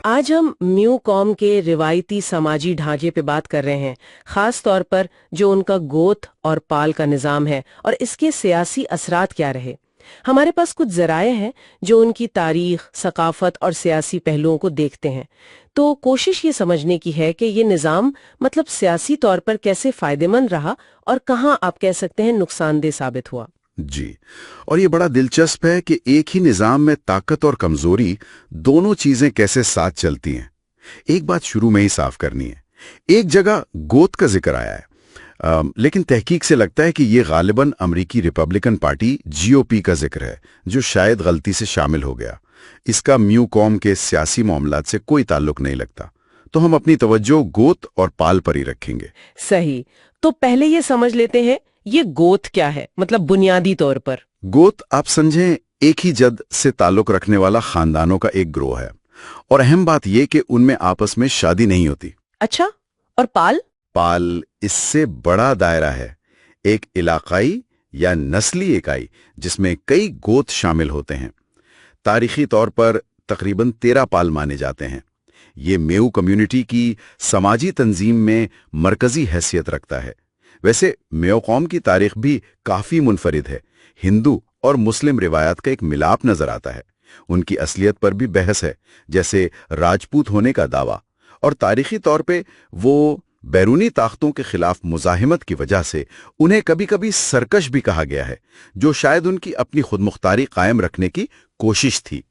आज हम mu com के रिवायती समाजी ढांचे पे बात कर रहे हैं, खास तौर पर जो उनका गोत और पाल का निज़ाम है और इसके सियासी असरात क्या रहे। हमारे पास कुछ ज़राए हैं जो उनकी तारीख, सकाफत और सियासी पहलुओं को देखते हैं। तो कोशिश ये समझने की है कि ये निज़ाम मतलब सियासी तौर पर कैसे फ़ायदेमंद रहा और कहाँ आप कह सकते हैं नुकसानदेह साबित हुआ। जी। और ये बड़ा दिलचस्प है कि एक ही निजाम में ताकत और कमजोरी दोनों चीजें कैसे साथ चलती हैं। एक बात शुरू में ही साफ करनी है। एक जगह गोत का जिक्र आया है, लेकिन तहकीक से लगता है कि ये गालिबन अमेरिकी रिपब्लिकन पार्टी जीओपी का जिक्र है, जो शायद गलती से शामिल हो गया। इसका म्यू कॉम के सियासी मामलात से कोई ताल्लुक नहीं लगता। तो हम अपनी तवज्जो गोत और पाल पर ही रखेंगे। सही। तो पहले ये समझ लेते हैं ये गोत क्या है, मतलब बुनियादी तौर पर। गोत आप समझें एक ही जद से ताल्लुक रखने वाला खानदानों का एक ग्रोह है, और अहम बात यह कि उनमें आपस में शादी नहीं होती। अच्छा, और पाल? पाल इससे बड़ा दायरा है, एक इलाकाई या नस्ली इकाई जिसमें कई गोत शामिल होते हैं। तारीखी तौर पर तकरीबन 13 पाल माने जाते हैं। ये मेऊ कम्युनिटी की समाजी तंजीम में मरकजी हैसियत रखता है। वैसे मेयो कौम की तारीख भी काफी मुनफरिद है। हिंदू और मुस्लिम रिवायात का एक मिलाप नजर आता है। उनकी असलियत पर भी बहस है, जैसे राजपूत होने का दावा, और तारीखी तौर पे वो बैरूनी ताकतों के खिलाफ मुजाहिमत की वजह से उन्हें कभी कभी सरकश भी कहा गया है, जो शायद उनकी अपनी खुदमुख्तारी कायम रखने की कोशिश थी।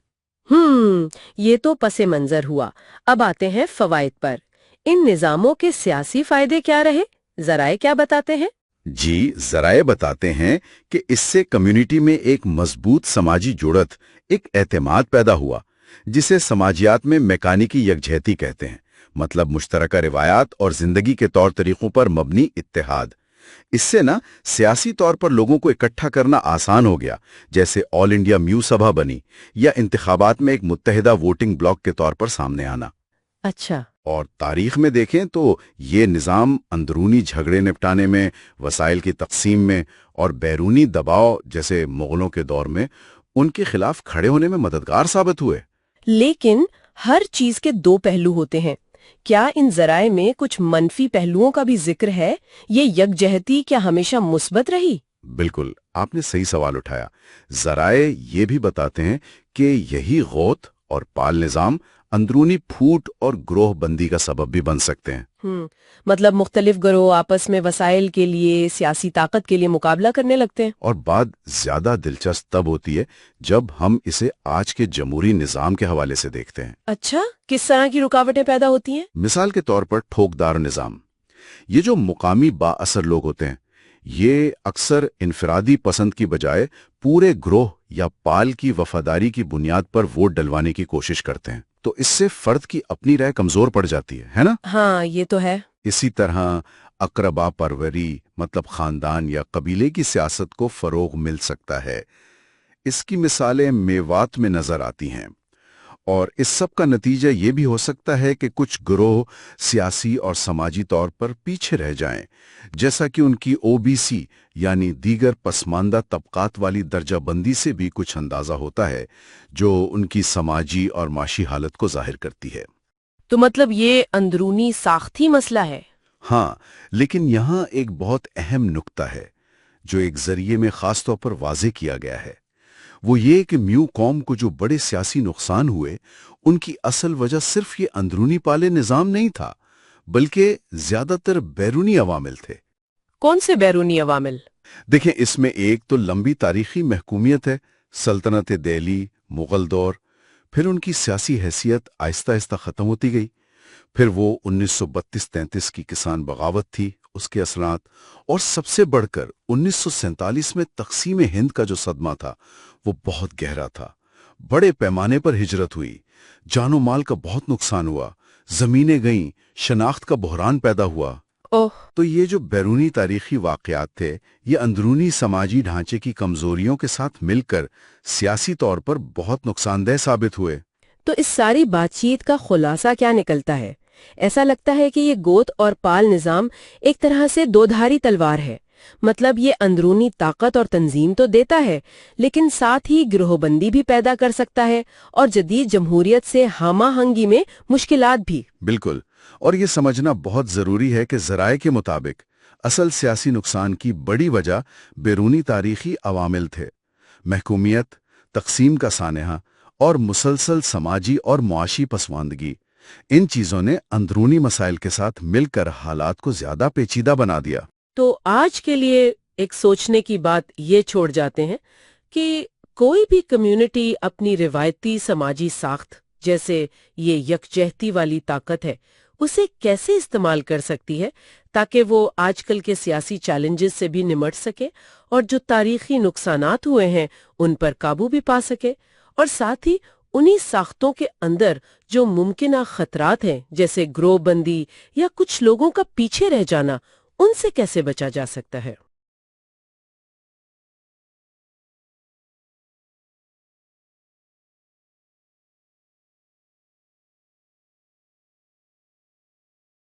ये तो पसे मंजर हुआ। अब आते हैं फवाइद पर। इन निजामों के सियासी फायदे क्या रहे, जराए क्या बताते हैं? जी, जराए बताते हैं कि इससे कम्युनिटी में एक मजबूत समाजी जुड़त, एक एतमाद पैदा हुआ, जिसे समाजियात में मैकानिकी यकजहती कहते हैं, मतलब मुश्तरका रिवायात और जिंदगी के तौर तरीकों पर मबनी इत्तेहाद। इससे ना सियासी तौर पर लोगों को इकट्ठा करना आसान हो गया, जैसे ऑल इंडिया म्यू सभा बनी या इंतखाबात में एक मुत्तहिदा वोटिंग ब्लॉक के तौर पर सामने आना। अच्छा। और तारीख में देखें तो ये निज़ाम अंदरूनी झगड़े निपटाने में, वसाइल की तकसीम में और बैरूनी दबाव जैसे मुगलों के दौर में उनके खिलाफ खड़े होने में मददगार साबित हुए। लेकिन हर चीज के दो पहलू होते हैं। क्या इन जराए में कुछ मनफी पहलुओं का भी जिक्र है? ये यकजहती क्या हमेशा मुस्बत रही? बिल्कुल, आपने सही सवाल उठाया। जराए ये भी बताते हैं कि यही गौत और पाल निज़ाम अंदरूनी फूट और ग्रोह बंदी का सबब भी बन सकते हैं। मतलब मुख्तलिफ गिरोह आपस में वसाइल के लिए, सियासी ताकत के लिए मुकाबला करने लगते हैं। और बात ज्यादा दिलचस्प तब होती है जब हम इसे आज के जमहूरी निजाम के हवाले से देखते हैं। अच्छा, किस तरह की रुकावटें पैदा होती हैं? मिसाल के तौर पर ठोकदार निजाम। ये जो मुकामी बाअसर लोग होते हैं, ये अक्सर इनफरादी पसंद की बजाय पूरे ग्रोह या पाल की वफादारी की बुनियाद पर वोट डलवाने की कोशिश करते हैं। तो इससे फर्द की अपनी राय कमजोर पड़ जाती है ना? हाँ, ये तो है। इसी तरह अकरबा परवरी, मतलब खानदान या कबीले की सियासत को फरोग मिल सकता है। इसकी मिसालें मेवात में नजर आती हैं। और इस सब का नतीजा ये भी हो सकता है कि कुछ गिरोह सियासी और समाजी तौर पर पीछे रह जाएं, जैसा कि उनकी ओबीसी यानी दीगर पसमानदा तबकात वाली दर्जाबंदी से भी कुछ अंदाजा होता है, जो उनकी समाजी और माशी हालत को जाहिर करती है। तो मतलब ये अंदरूनी साख्ती मसला है। हाँ, लेकिन यहाँ एक बहुत अहम नुक्ता है जो एक जरिए में खास तौर पर वाजे किया गया है। वो ये कि म्यू कौम को जो बड़े सियासी नुकसान हुए, उनकी असल वजह सिर्फ ये अंदरूनी पाले निजाम नहीं था, बल्कि ज्यादातर बैरूनी अवामिल थे। कौन से बैरूनी अवामिल? देखें, इसमें एक तो लंबी तारीखी महकूमियत है, सल्तनत दिल्ली, मुगल दौर, फिर उनकी सियासी हैसियत आहिस्ता आहिस्ता खत्म होती गई। फिर वो 1932-33 की किसान बगावत थी, उसके असरात, और सबसे बढ़कर 1947 में तकसीम हिंद का जो सदमा था वो बहुत गहरा था। बड़े पैमाने पर हिजरत हुई, जानो माल का बहुत नुकसान हुआ, जमीनें गईं, शनाख्त का बहरान पैदा हुआ। तो ये जो बैरूनी तारीखी वाकयात थे, ये अंदरूनी समाजी ढांचे की कमजोरियों के साथ मिलकर सियासी तौर पर बहुत नुकसानदेह साबित हुए। तो इस सारी बातचीत का खुलासा क्या निकलता है? ऐसा लगता है कि ये गोत और पाल निजाम एक तरह से दोधारी तलवार है। مطلب یہ اندرونی طاقت اور تنظیم تو دیتا ہے، لیکن ساتھ ہی گروہ بندی بھی پیدا کر سکتا ہے اور جدید جمہوریت سے ہمہ ہنگی میں مشکلات بھی۔ بالکل، اور یہ سمجھنا بہت ضروری ہے کہ ذرائع کے مطابق اصل سیاسی نقصان کی بڑی وجہ بیرونی تاریخی عوامل تھے۔ محکومیت، تقسیم کا سانحہ اور مسلسل سماجی اور معاشی پسماندگی، ان چیزوں نے اندرونی مسائل کے ساتھ مل کر حالات کو زیادہ پیچیدہ بنا دیا۔ تو آج کے لیے ایک سوچنے کی بات یہ چھوڑ جاتے ہیں کہ کوئی بھی کمیونٹی اپنی روایتی سماجی ساخت، جیسے یہ یکجہتی والی طاقت ہے، اسے کیسے استعمال کر سکتی ہے تاکہ وہ آج کل کے سیاسی چیلنجز سے بھی نمٹ سکے اور جو تاریخی نقصانات ہوئے ہیں ان پر قابو بھی پا سکے، اور ساتھ ہی انہی ساختوں کے اندر جو ممکنہ خطرات ہیں جیسے گروہ بندی یا کچھ لوگوں کا پیچھے رہ جانا، ان سے کیسے بچا جا سکتا ہے۔